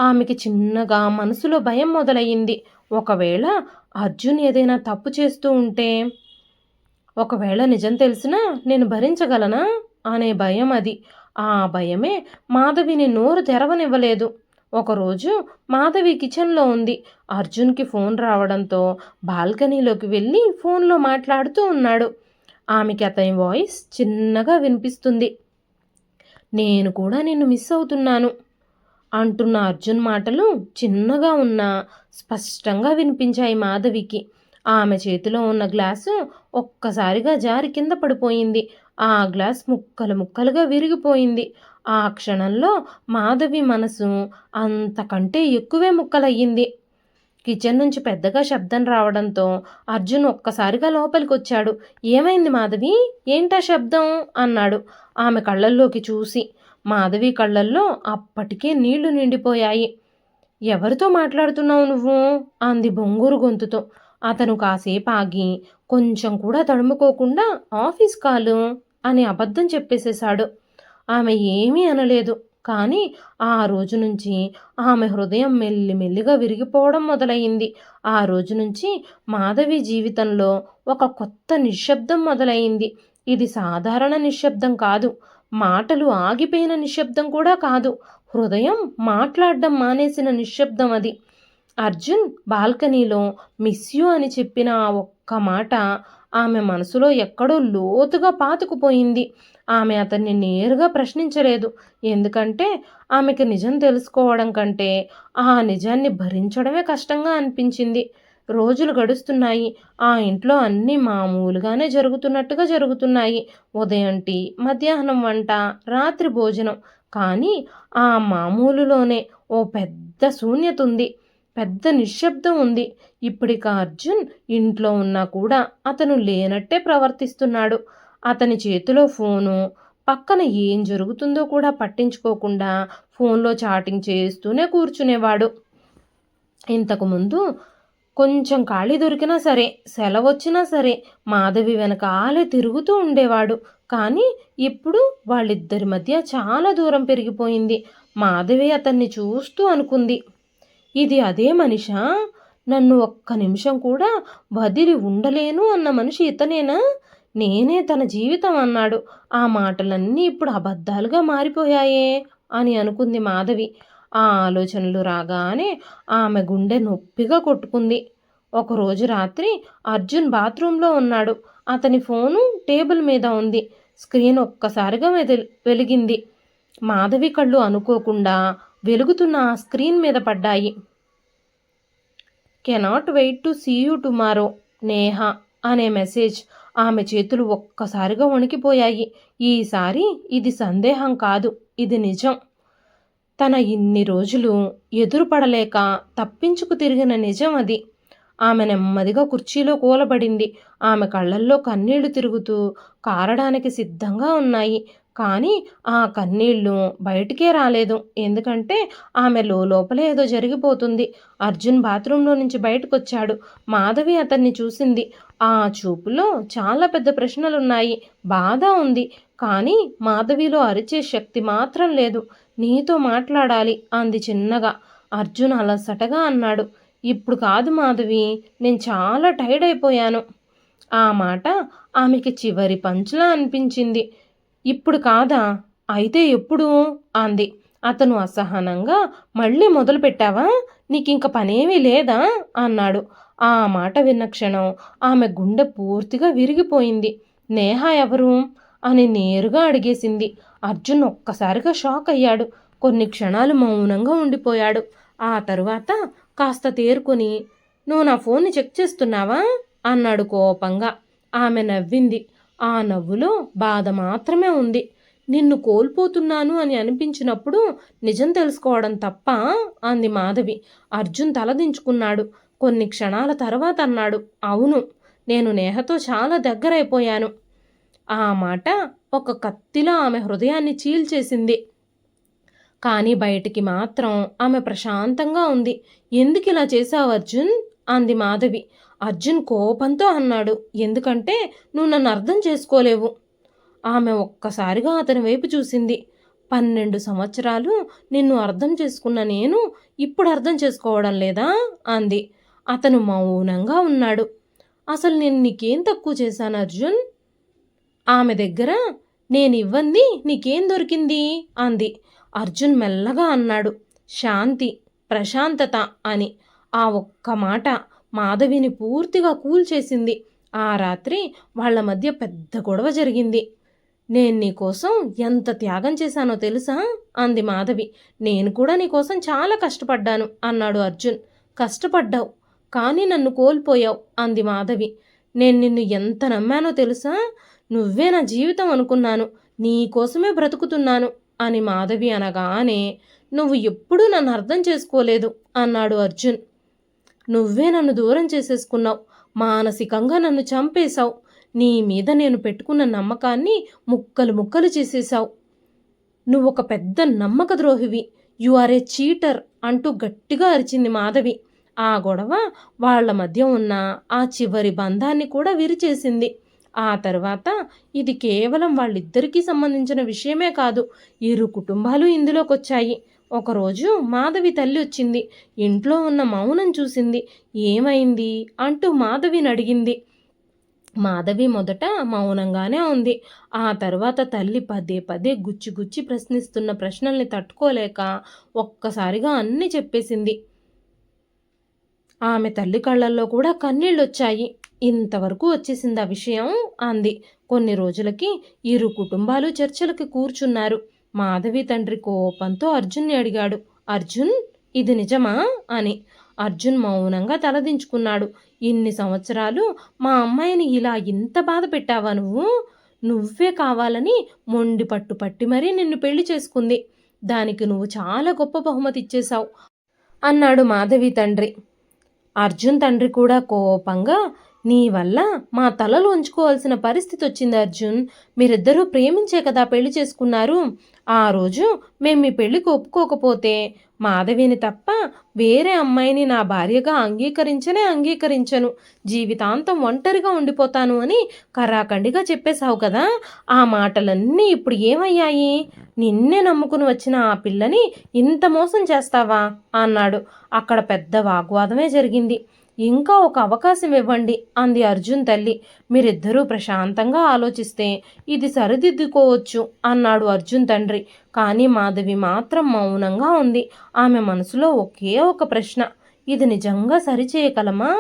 ఆమెకి చిన్నగా మనసులో భయం మొదలయ్యింది. ఒకవేళ అర్జున్ ఏదైనా తప్పు చేస్తూ ఉంటే, ఒకవేళ నిజం తెలిసినా నేను భరించగలనా అనే భయం అది. ఆ భయమే మాధవిని నోరు తెరవనివ్వలేదు. ఒకరోజు మాధవి కిచెన్లో ఉంది. అర్జున్కి ఫోన్ రావడంతో బాల్కనీలోకి వెళ్ళి ఫోన్లో మాట్లాడుతూ ఉన్నాడు. ఆమెకి అతని వాయిస్ చిన్నగా వినిపిస్తుంది. నేను కూడా నిన్ను మిస్ అవుతున్నాను అంటున్న అర్జున్ మాటలు చిన్నగా ఉన్నా స్పష్టంగా వినిపించాయి మాధవికి. ఆమె చేతిలో ఉన్న గ్లాసు ఒక్కసారిగా జారి కింద పడిపోయింది. ఆ గ్లాస్ ముక్కలు ముక్కలుగా విరిగిపోయింది. ఆ క్షణంలో మాధవి మనసు అంతకంటే ఎక్కువే ముక్కలయ్యింది. కిచెన్ నుంచి పెద్దగా శబ్దం రావడంతో అర్జున్ ఒక్కసారిగా లోపలికొచ్చాడు. ఏమైంది మాధవి? ఏంటా శబ్దం అన్నాడు ఆమె కళ్ళల్లోకి చూసి. మాధవి కళ్ళల్లో అప్పటికే నీళ్లు నిండిపోయాయి. ఎవరితో మాట్లాడుతున్నావు నువ్వు అంది బొంగురు గొంతుతో. అతను కాసేపు ఆగి కొంచెం కూడా తడుముకోకుండా ఆఫీస్ కాలు అని అబద్ధం చెప్పేసేశాడు. ఆమె ఏమీ అనలేదు. కానీ ఆ రోజు నుంచి ఆమె హృదయం మెల్లిమెల్లిగా విరిగిపోవడం మొదలయింది. ఆ రోజు నుంచి మాధవి జీవితంలో ఒక కొత్త నిశ్శబ్దం మొదలయింది. ఇది సాధారణ నిశ్శబ్దం కాదు. మాటలు ఆగిపోయిన నిశ్శబ్దం కూడా కాదు. హృదయం మాట్లాడడం మానేసిన నిశ్శబ్దం అది. అర్జున్ బాల్కనీలో మిస్ యూ అని చెప్పిన ఆ ఒక్క మాట ఆమె మనసులో ఎక్కడో లోతుగా పాతుకుపోయింది. ఆమె అతన్ని నేరుగా ప్రశ్నించలేదు. ఎందుకంటే ఆమెకు నిజం తెలుసుకోవడం కంటే ఆ నిజాన్ని భరించడమే కష్టంగా అనిపించింది. రోజులు గడుస్తున్నాయి. ఆ ఇంట్లో అన్నీ మామూలుగానే జరుగుతున్నాయి. ఉదయం టీ, మధ్యాహ్నం వంట, రాత్రి భోజనం. కానీ ఆ మామూలులోనే ఓ పెద్ద శూన్యతుంది. పెద్ద నిశ్శబ్దం ఉంది. ఇప్పటిక అర్జున్ ఇంట్లో ఉన్నా కూడా అతను లేనట్టే ప్రవర్తిస్తున్నాడు. అతని చేతిలో ఫోను, పక్కన ఏం జరుగుతుందో కూడా పట్టించుకోకుండా ఫోన్లో చాటింగ్ చేస్తూనే కూర్చునేవాడు. ఇంతకుముందు కొంచెం ఖాళీ దొరికినా సరే, సెలవొచ్చినా సరే మాధవి వెనకాలే తిరుగుతూ ఉండేవాడు. కానీ ఇప్పుడు వాళ్ళిద్దరి మధ్య చాలా దూరం పెరిగిపోయింది. మాధవి అతన్ని చూస్తూ అనుకుంది, ఇది అదే మనిషా? నన్ను ఒక్క నిమిషం కూడా వదిలి ఉండలేను అన్న మనిషి ఇతనేనా? నేనే తన జీవితం అన్నాడు. ఆ మాటలన్నీ ఇప్పుడు అబద్ధాలుగా మారిపోయాయే అని అనుకుంది మాధవి. ఆ ఆలోచనలు రాగానే ఆమె గుండె నొప్పిగా కొట్టుకుంది. ఒకరోజు రాత్రి అర్జున్ బాత్రూంలో ఉన్నాడు. అతని ఫోను టేబుల్ మీద ఉంది. స్క్రీన్ ఒక్కసారిగా వెలిగింది. మాధవి కళ్ళు అనుకోకుండా వెలుగుతున్న ఆ స్క్రీన్ మీద పడ్డాయి. Cannot wait to see you tomorrow, Neha అనే మెసేజ్. ఆమె చేతులు ఒక్కసారిగా వణికిపోయాయి. ఈసారి ఇది సందేహం కాదు, ఇది నిజం. తన ఇన్ని రోజులు ఎదురుపడలేక తప్పించుకు తిరిగిన నిజం అది. ఆమె నెమ్మదిగా కుర్చీలో కూలబడింది. ఆమె కళ్ళల్లో కన్నీళ్లు తిరుగుతూ కారడానికి సిద్ధంగా ఉన్నాయి. కానీ ఆ కన్నీళ్లు బయటికే రాలేదు. ఎందుకంటే ఆమె లోపలే ఏదో జరిగిపోతుంది. అర్జున్ బాత్రూంలో నుంచి బయటకొచ్చాడు. మాధవి అతన్ని చూసింది. ఆ చూపులో చాలా పెద్ద ప్రశ్నలున్నాయి. బాధ ఉంది. కానీ మాధవిలో అరిచే శక్తి మాత్రం లేదు. నీతో మాట్లాడాలి అంది చిన్నగా. అర్జున్ అలసటగా అన్నాడు, ఇప్పుడు కాదు మాధవి, నేను చాలా టైర్డ్ అయిపోయాను. ఆ మాట ఆమెకి చివరి పంచులా అనిపించింది. ఇప్పుడు కాదా? అయితే ఎప్పుడు అంది. అతను అసహనంగా, మళ్ళీ మొదలుపెట్టావా? నీకింక పనేమీ లేదా అన్నాడు. ఆ మాట విన్న క్షణం ఆమె గుండె పూర్తిగా విరిగిపోయింది. నేహ ఎవరు అని నేరుగా అడిగేసింది. అర్జున్ ఒక్కసారిగా షాక్ అయ్యాడు. కొన్ని క్షణాలు మౌనంగా ఉండిపోయాడు. ఆ తరువాత కాస్త తేరుకొని, నువ్వు నా ఫోన్ని చెక్ చేస్తున్నావా అన్నాడు కోపంగా. ఆమె నవ్వింది. ఆ నవ్వులో బాధ మాత్రమే ఉంది. నిన్ను కోల్పోతున్నాను అని అనిపించినప్పుడు నిజం తెలుసుకోవడం తప్ప అంది మాధవి. అర్జున్ తలదించుకున్నాడు. కొన్ని క్షణాల తర్వాత అన్నాడు, అవును, నేను నేహతో చాలా దగ్గరైపోయాను. ఆ మాట ఒక కత్తిలా ఆమె హృదయాన్ని చీల్చేసింది. కానీ బయటికి మాత్రం ఆమె ప్రశాంతంగా ఉంది. ఎందుకు ఇలా చేశావు అర్జున్ అంది మాధవి. అర్జున్ కోపంతో అన్నాడు, ఎందుకంటే నువ్వు నన్ను అర్థం చేసుకోలేవు. ఆమె ఒక్కసారిగా అతని వైపు చూసింది. 12 సంవత్సరాలు నిన్ను అర్థం చేసుకున్న నేను ఇప్పుడు అర్థం చేసుకోవడం లేదా అంది. అతను మౌనంగా ఉన్నాడు. అసలు నేను నీకేం తక్కువ చేశాను అర్జున్? ఆమె దగ్గర నేనివ్వంది నీకేం దొరికింది అంది. అర్జున్ మెల్లగా అన్నాడు, శాంతి, ప్రశాంతత అని. ఆ ఒక్క మాట మాధవిని పూర్తిగా కూల్చేసింది. ఆ రాత్రి వాళ్ళ మధ్య పెద్ద గొడవ జరిగింది. నేను నీకోసం ఎంత త్యాగం చేశానో తెలుసా అంది మాధవి. నేను కూడా నీకోసం చాలా కష్టపడ్డాను అన్నాడు అర్జున్. కష్టపడ్డావు, కానీ నన్ను కోల్పోయావు అంది మాధవి. నేను నిన్ను ఎంత నమ్మానో తెలుసా? నువ్వే నా జీవితం అనుకున్నాను, నీకోసమే బ్రతుకుతున్నాను అని మాధవి అనగానే, నువ్వు ఎప్పుడూ నన్ను అర్థం చేసుకోలేదు అన్నాడు అర్జున్. నువ్వే నన్ను దూరం చేసేసుకున్నావు, మానసికంగా నన్ను చంపేశావు. నీ మీద నేను పెట్టుకున్న నమ్మకాన్ని ముక్కలు ముక్కలు చేసేశావు. నువ్వొక పెద్ద నమ్మక ద్రోహివి, యు ఆర్ ఏ చీటర్ అంటూ గట్టిగా అరిచింది మాధవి. ఆ గొడవ వాళ్ల మధ్య ఉన్న ఆ చివరి బంధాన్ని కూడా విరిచేసింది. ఆ తర్వాత ఇది కేవలం వాళ్ళిద్దరికీ సంబంధించిన విషయమే కాదు, ఇరు కుటుంబాలు ఇందులోకొచ్చాయి. ఒకరోజు మాధవి తల్లి వచ్చింది. ఇంట్లో ఉన్న మౌనం చూసింది. ఏమైంది అంటూ మాధవిని అడిగింది. మాధవి మొదట మౌనంగానే ఉంది. ఆ తర్వాత తల్లి పదే పదే గుచ్చి గుచ్చి ప్రశ్నిస్తున్న ప్రశ్నల్ని తట్టుకోలేక ఒక్కసారిగా అన్నీ చెప్పేసింది. ఆమె తల్లి కళ్ళల్లో కూడా కన్నీళ్ళొచ్చాయి. ఇంతవరకు వచ్చేసింది ఆ విషయం అంది. కొన్ని రోజులకి ఇరు కుటుంబాలు చర్చలకి కూర్చున్నారు. మాధవి తండ్రి కోపంతో అర్జున్ని అడిగాడు, అర్జున్, ఇది నిజమా అని. అర్జున్ మౌనంగా తలదించుకున్నాడు. ఇన్ని సంవత్సరాలు మా అమ్మాయిని ఇలా ఇంత బాధ పెట్టావా నువ్వు? నువ్వే కావాలని మొండి పట్టు పట్టి మరీ నిన్ను పెళ్లి చేసుకుంది. దానికి నువ్వు చాలా గొప్ప బహుమతి ఇచ్చేశావు అన్నాడు మాధవి తండ్రి. అర్జున్ తండ్రి కూడా కోపంగా, నీ వల్ల మా తలలు ఉంచుకోవాల్సిన పరిస్థితి వచ్చింది అర్జున్. మీరిద్దరూ ప్రేమించే కదా పెళ్లి చేసుకున్నారు. ఆ రోజు మేము మీ పెళ్లికి ఒప్పుకోకపోతే మాధవిని తప్ప వేరే అమ్మాయిని నా భార్యగా అంగీకరించను. జీవితాంతం ఒంటరిగా ఉండిపోతాను అని కరాఖండిగా చెప్పేశావు కదా. ఆ మాటలన్నీ ఇప్పుడు ఏమయ్యాయి? నిన్నే నమ్ముకుని వచ్చిన ఆ పిల్లని ఇంత మోసం చేస్తావా అన్నాడు. అక్కడ పెద్ద వాగ్వాదమే జరిగింది. ఇంకా ఒక అవకాశం ఇవ్వండి అంది అర్జున్ తల్లి. మీరిద్దరూ ప్రశాంతంగా ఆలోచిస్తే ఇది సరిదిద్దుకోవచ్చు అన్నాడు అర్జున్ తండ్రి. కానీ మాధవి మాత్రం మౌనంగా ఉంది. ఆమె మనసులో ఒకే ఒక ప్రశ్న, ఇది నిజంగా సరిచేయగలమా,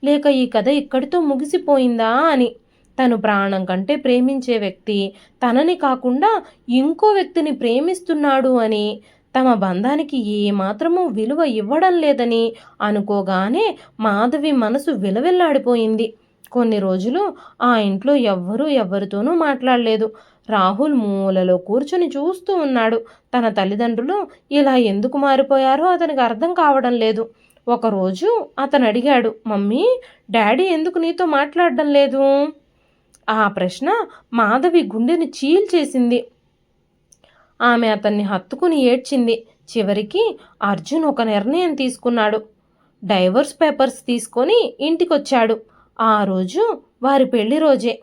లేక ఈ కథ ఇక్కడితో ముగిసిపోయిందా అని. తను ప్రాణం కంటే ప్రేమించే వ్యక్తి తనని కాకుండా ఇంకో వ్యక్తిని ప్రేమిస్తున్నాడు అని, తమ బంధానికి ఏమాత్రమూ విలువ ఇవ్వడం లేదని అనుకోగానే మాధవి మనసు విలవిల్లాడిపోయింది. కొన్ని రోజులు ఆ ఇంట్లో ఎవరితోనూ మాట్లాడలేదు. రాహుల్ మూలలో కూర్చుని చూస్తూ ఉన్నాడు. తన తల్లిదండ్రులు ఇలా ఎందుకు మారిపోయారో అతనికి అర్థం కావడం లేదు. ఒకరోజు అతను అడిగాడు, మమ్మీ, డాడీ ఎందుకు నీతో మాట్లాడడం లేదు? ఆ ప్రశ్న మాధవి గుండెని చీల్చేసింది. ఆమె అతన్ని హత్తుకుని ఏడ్చింది. చివరికి అర్జున్ ఒక నిర్ణయం తీసుకున్నాడు. డైవర్స్ పేపర్స్ తీసుకొని ఇంటికొచ్చాడు. ఆ రోజు వారి పెళ్లి రోజే.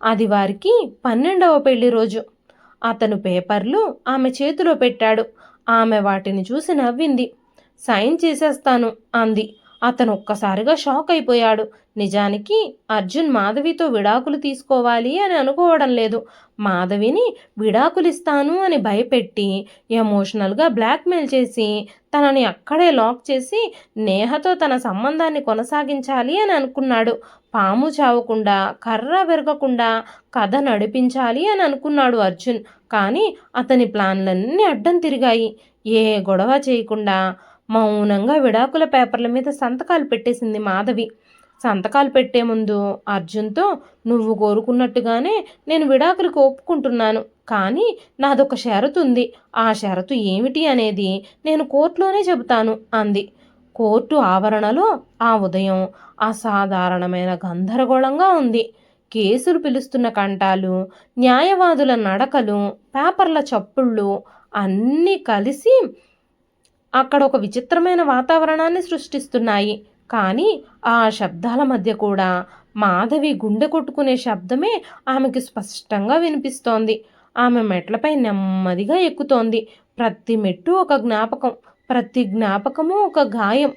అది వారికి 12వ పెళ్లి రోజు. అతను పేపర్లు ఆమె చేతిలో పెట్టాడు. ఆమె వాటిని చూసి నవ్వింది. సైన్ చేసేస్తాను అంది. అతను ఒక్కసారిగా షాక్ అయిపోయాడు. నిజానికి అర్జున్ మాధవితో విడాకులు తీసుకోవాలి అని అనుకోవడం లేదు. మాధవిని విడాకులిస్తాను అని భయపెట్టి ఎమోషనల్గా బ్లాక్మెయిల్ చేసి తనని అక్కడే లాక్ చేసి నేహతో తన సంబంధాన్ని కొనసాగించాలి అని అనుకున్నాడు. పాము చావకుండా, కర్ర విరగకుండా కథ నడిపించాలి అని అనుకున్నాడు అర్జున్. కానీ అతని ప్లాన్లన్నీ అడ్డం తిరిగాయి. ఏ గొడవ చేయకుండా మౌనంగా విడాకుల పేపర్ల మీద సంతకాలు పెట్టేసింది మాధవి. సంతకాలు పెట్టే ముందు అర్జున్తో, నువ్వు కోరుకున్నట్టుగానే నేను విడాకులకు ఒప్పుకుంటున్నాను, కానీ నాదొక షరతు ఉంది. ఆ షరతు ఏమిటి అనేది నేను కోర్టులోనే చెబుతాను అంది. కోర్టు ఆవరణలో ఆ ఉదయం అసాధారణమైన గందరగోళంగా ఉంది. కేసులు పిలుస్తున్న కంఠాలు, న్యాయవాదుల నడకలు, పేపర్ల చప్పుళ్ళు అన్నీ కలిసి అక్కడ ఒక విచిత్రమైన వాతావరణాన్ని సృష్టిస్తున్నాయి. కానీ ఆ శబ్దాల మధ్య కూడా మాధవి గుండె కొట్టుకునే శబ్దమే ఆమెకి స్పష్టంగా వినిపిస్తోంది. ఆమె మెట్లపై నెమ్మదిగా ఎక్కుతోంది. ప్రతి మెట్టు ఒక జ్ఞాపకం, ప్రతి జ్ఞాపకము ఒక గాయం.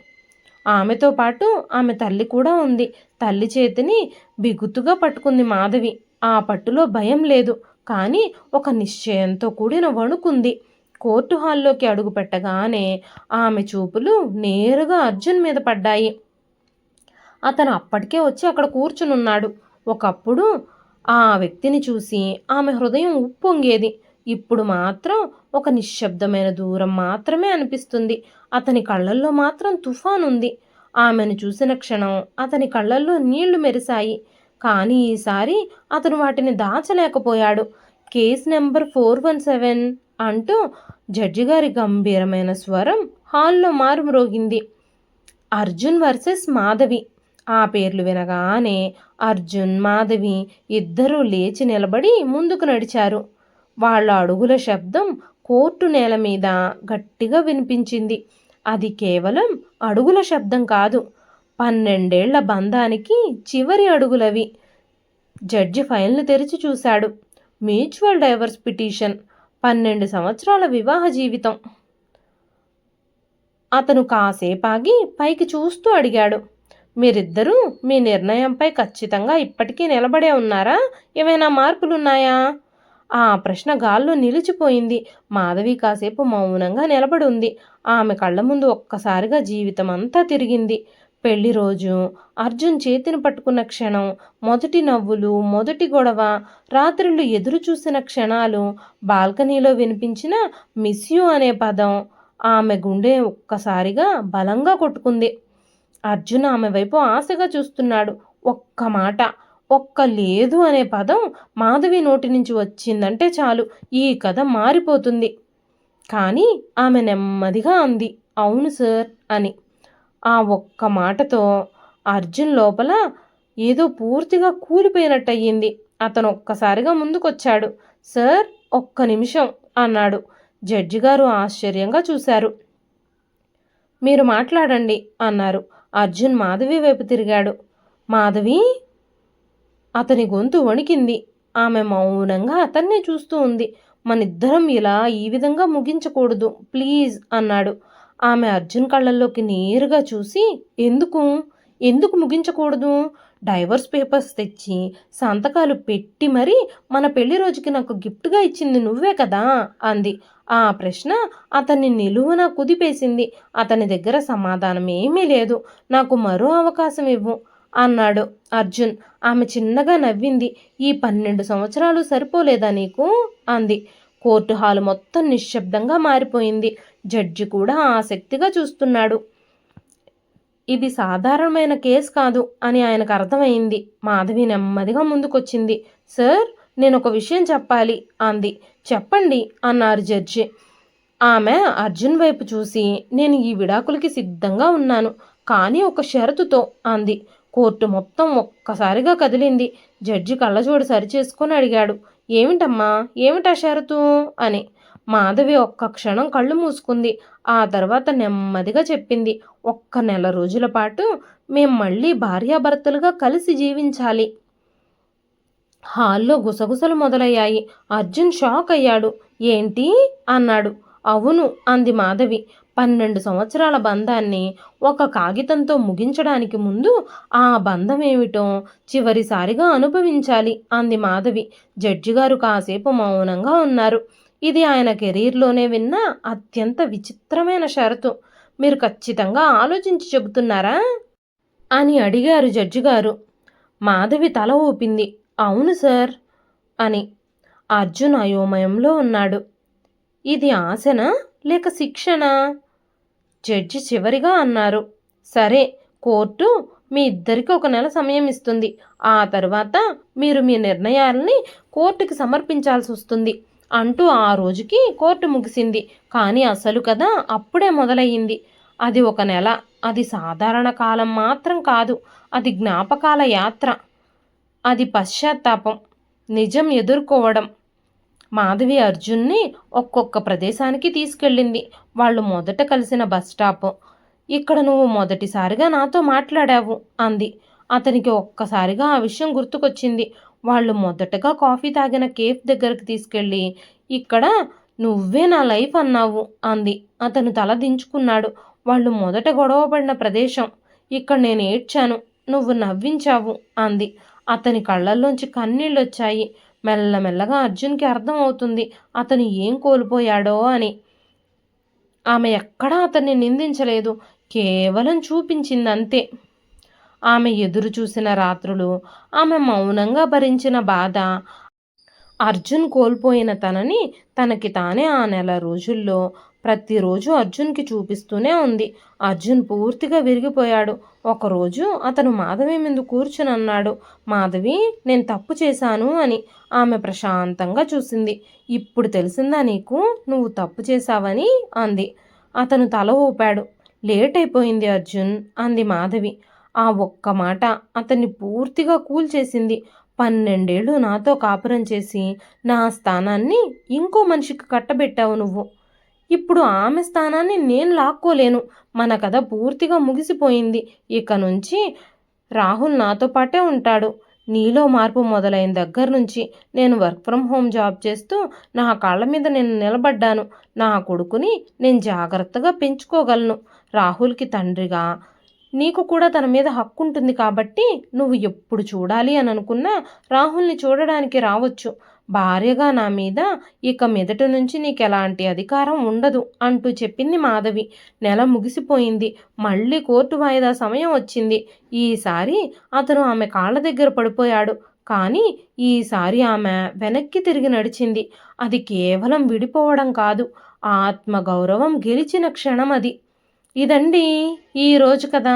ఆమెతో పాటు ఆమె తల్లి కూడా ఉంది. తల్లి చేతిని బిగుతుగా పట్టుకుంది మాధవి. ఆ పట్టులో భయం లేదు, కానీ ఒక నిశ్చయంతో కూడిన వణుకుంది. కోర్టు హాల్లోకి అడుగు పెట్టగానే ఆమె చూపులు నేరుగా అర్జున్ మీద పడ్డాయి. అతను అప్పటికే వచ్చి అక్కడ కూర్చునున్నాడు. ఒకప్పుడు ఆ వ్యక్తిని చూసి ఆమె హృదయం ఉప్పొంగేది. ఇప్పుడు మాత్రం ఒక నిశ్శబ్దమైన దూరం మాత్రమే అనిపిస్తుంది. అతని కళ్ళల్లో మాత్రం తుఫానుంది. ఆమెను చూసిన క్షణం అతని కళ్ళల్లో నీళ్లు మెరిశాయి. కానీ ఈసారి అతను వాటిని దాచలేకపోయాడు. కేస్ నెంబర్ 417 అంటూ జడ్జి గారి గంభీరమైన స్వరం హాల్లో మారుమ్రోగింది. అర్జున్ వర్సెస్ మాధవి. ఆ పేర్లు వినగానే అర్జున్, మాధవి ఇద్దరూ లేచి నిలబడి ముందుకు నడిచారు. వాళ్ళ అడుగుల శబ్దం కోర్టు నేల మీద గట్టిగా వినిపించింది. అది కేవలం అడుగుల శబ్దం కాదు, 12 ఏళ్ల బంధానికి చివరి అడుగులవి. జడ్జి ఫైల్ను తెరిచి చూశాడు. మ్యూచువల్ డైవర్స్ పిటిషన్, 12 సంవత్సరాల వివాహ జీవితం. అతను కాసేపాగి పైకి చూస్తూ అడిగాడు, మీరిద్దరూ మీ నిర్ణయంపై ఖచ్చితంగా ఇప్పటికీ నిలబడే ఉన్నారా? ఏమైనా మార్పులున్నాయా? ఆ ప్రశ్న గాల్లో నిలిచిపోయింది. మాధవి కాసేపు మౌనంగా నిలబడి ఉంది. ఆమె కళ్ళ ముందు ఒక్కసారిగా జీవితం అంతా తిరిగింది. పెళ్లి రోజు, అర్జున్ చేతిని పట్టుకున్న క్షణం, మొదటి నవ్వులు, మొదటి గొడవ, రాత్రిళ్ళు ఎదురు చూసిన క్షణాలు, బాల్కనీలో వినిపించిన మిస్ యూ అనే పదం. ఆమె గుండె ఒక్కసారిగా బలంగా కొట్టుకుంది. అర్జున్ ఆమె వైపు ఆశగా చూస్తున్నాడు. ఒక్క మాట, ఒక్క లేదు అనే పదం మాధవి నోటి నుంచి వచ్చిందంటే చాలు ఈ కథ మారిపోతుంది. కానీ ఆమె నెమ్మదిగా అంది, అవును సార్ అని. ఆ ఒక్క మాటతో అర్జున్ లోపల ఏదో పూర్తిగా కూలిపోయినట్టయింది. అతను ఒక్కసారిగా ముందుకొచ్చాడు. సార్, ఒక్క నిమిషం అన్నాడు. జడ్జి గారు ఆశ్చర్యంగా చూశారు. మీరు మాట్లాడండి అన్నారు. అర్జున్ మాధవి వైపు తిరిగాడు. మాధవి, అతని గొంతు వణికింది. ఆమె మౌనంగా అతన్నే చూస్తూ ఉంది. మనిద్దరం ఇలా ఈ విధంగా ముగించకూడదు ప్లీజ్ అన్నాడు. ఆమె అర్జున్ కళ్ళల్లోకి నేరుగా చూసి, ఎందుకు ఎందుకు ముగించకూడదు? డైవర్స్ పేపర్స్ తెచ్చి సంతకాలు పెట్టి మరీ మన పెళ్లి రోజుకి నాకు గిఫ్ట్గా ఇచ్చింది నువ్వే కదా అంది. ఆ ప్రశ్న అతన్ని నిలువున కుదిపేసింది. అతని దగ్గర సమాధానం ఏమీ లేదు. నాకు మరో అవకాశం ఇవ్వు అన్నాడు అర్జున్. ఆమె చిన్నగా నవ్వింది. ఈ 12 సంవత్సరాలు సరిపోలేదా నీకు అంది. కోర్టు హాలు మొత్తం నిశ్శబ్దంగా మారిపోయింది. జడ్జి కూడా ఆసక్తిగా చూస్తున్నాడు. ఇది సాధారణమైన కేసు కాదు అని ఆయనకు అర్థమైంది. మాధవి నెమ్మదిగా ముందుకొచ్చింది. సార్, నేను ఒక విషయం చెప్పాలి అంది. చెప్పండి అన్నారు జడ్జి. ఆమె అర్జున్ వైపు చూసి, నేను ఈ విడాకులకి సిద్ధంగా ఉన్నాను, కానీ ఒక షరతుతో అంది. కోర్టు మొత్తం ఒక్కసారిగా కదిలింది. జడ్జి కళ్ళజోడు సరిచేసుకొని అడిగాడు, ఏమిటమ్మా, ఏమిటా షరతు అని. మాధవి ఒక్క క్షణం కళ్ళు మూసుకుంది. ఆ తర్వాత నెమ్మదిగా చెప్పింది, ఒక్క నెల రోజుల పాటు మేం మళ్ళీ భార్యాభర్తలుగా కలిసి జీవించాలి. హాల్లో గుసగుసలు మొదలయ్యాయి. అర్జున్ షాక్ అయ్యాడు. ఏంటి అన్నాడు. అవును అంది మాధవి. 12 సంవత్సరాల బంధాన్ని ఒక కాగితంతో ముగించడానికి ముందు ఆ బంధం ఏమిటో చివరిసారిగా అనుభవించాలి అంది మాధవి. జడ్జి గారు కాసేపు మౌనంగా ఉన్నారు. ఇది ఆయన కెరీర్లోనే విన్న అత్యంత విచిత్రమైన షరతు. మీరు ఖచ్చితంగా ఆలోచించి చెబుతున్నారా అని అడిగారు జడ్జి గారు. మాధవి తల ఊపింది. అవును సార్ అని. అర్జున్ అయోమయంలో ఉన్నాడు. ఇది ఆశనా లేక శిక్షనా? జడ్జి చివరిగా అన్నారు, సరే, కోర్టు మీ ఇద్దరికి ఒక నెల సమయం ఇస్తుంది. ఆ తర్వాత మీరు మీ నిర్ణయాలని కోర్టుకి సమర్పించాల్సి వస్తుంది అంటూ ఆ రోజుకి కోర్టు ముగిసింది. కానీ అసలు కదా అప్పుడే మొదలయ్యింది. అది ఒక నెల. అది సాధారణ కాలం మాత్రం కాదు. అది జ్ఞాపకాల యాత్ర. అది పశ్చాత్తాపం, నిజం ఎదుర్కోవడం. మాధవి అర్జున్ని ఒక్కొక్క ప్రదేశానికి తీసుకెళ్ళింది. వాళ్ళు మొదట కలిసిన బస్ స్టాప్. ఇక్కడ నువ్వు మొదటిసారిగా నాతో మాట్లాడావు అంది. అతనికి ఒక్కసారిగా ఆ విషయం గుర్తుకొచ్చింది. వాళ్ళు మొదటగా కాఫీ తాగిన కేఫ్ దగ్గరకు తీసుకెళ్ళి, ఇక్కడ నువ్వే నా లైఫ్ అన్నావు అంది. అతను తల దించుకున్నాడు. వాళ్ళు మొదట గొడవపడిన ప్రదేశం. ఇక్కడ నేను ఏడ్చాను, నువ్వు నవ్వించావు అంది. అతని కళ్ళల్లోంచి కన్నీళ్ళొచ్చాయి. మెల్లమెల్లగా అర్జున్కి అర్థమవుతుంది అతను ఏం కోల్పోయాడో అని. ఆమె ఎక్కడా అతన్ని నిందించలేదు, కేవలం చూపించిందంతే. ఆమె ఎదురు చూసిన రాత్రులు, ఆమె మౌనంగా భరించిన బాధ, అర్జున్ కోల్పోయిన తనని తనకి తానే ఆ నెల రోజుల్లో ప్రతిరోజు అర్జున్కి చూపిస్తూనే ఉంది. అర్జున్ పూర్తిగా విరిగిపోయాడు. ఒకరోజు అతను మాధవి ముందు కూర్చుని అన్నాడు, మాధవి, నేను తప్పు చేశాను అని. ఆమె ప్రశాంతంగా చూసింది. ఇప్పుడు తెలిసిందా నీకు నువ్వు తప్పు చేశావని అంది. అతను తల ఊపాడు. లేట్ అయిపోయింది అర్జున్ అంది మాధవి. ఆ ఒక్క మాట అతన్ని పూర్తిగా కూల్చేసింది. 12 ఏళ్ళు నాతో కాపురం చేసి నా స్థానాన్ని ఇంకో మనిషికి కట్టబెట్టావు నువ్వు. ఇప్పుడు ఆమె స్థానాన్ని నేను లాక్కోలేను. మన కథ పూర్తిగా ముగిసిపోయింది. ఇక నుంచి రాహుల్ నాతో పాటే ఉంటాడు. నీలో మార్పు మొదలైన దగ్గర నుంచి నేను వర్క్ ఫ్రమ్ హోమ్ జాబ్ చేస్తూ నా కాళ్ళ మీద నేను నిలబడ్డాను. నా కొడుకుని నేను జాగ్రత్తగా పెంచుకోగలను. రాహుల్కి తండ్రిగా నీకు కూడా తన మీద హక్కు ఉంటుంది కాబట్టి నువ్వు ఎప్పుడు చూడాలి అని అనుకున్నా రాహుల్ని చూడడానికి రావచ్చు. భార్యగా నా మీద ఇక మీదట నుంచి నీకు ఎలాంటి అధికారం ఉండదు అంటూ చెప్పింది మాధవి. నెల ముగిసిపోయింది. మళ్ళీ కోర్టు వాయిదా సమయం వచ్చింది. ఈసారి అతను ఆమె కాళ్ళ దగ్గర పడిపోయాడు. కానీ ఈసారి ఆమె వెనక్కి తిరిగి నడిచింది. అది కేవలం విడిపోవడం కాదు, ఆత్మగౌరవం గెలిచిన క్షణం అది. ఇదండి ఈరోజు కథ.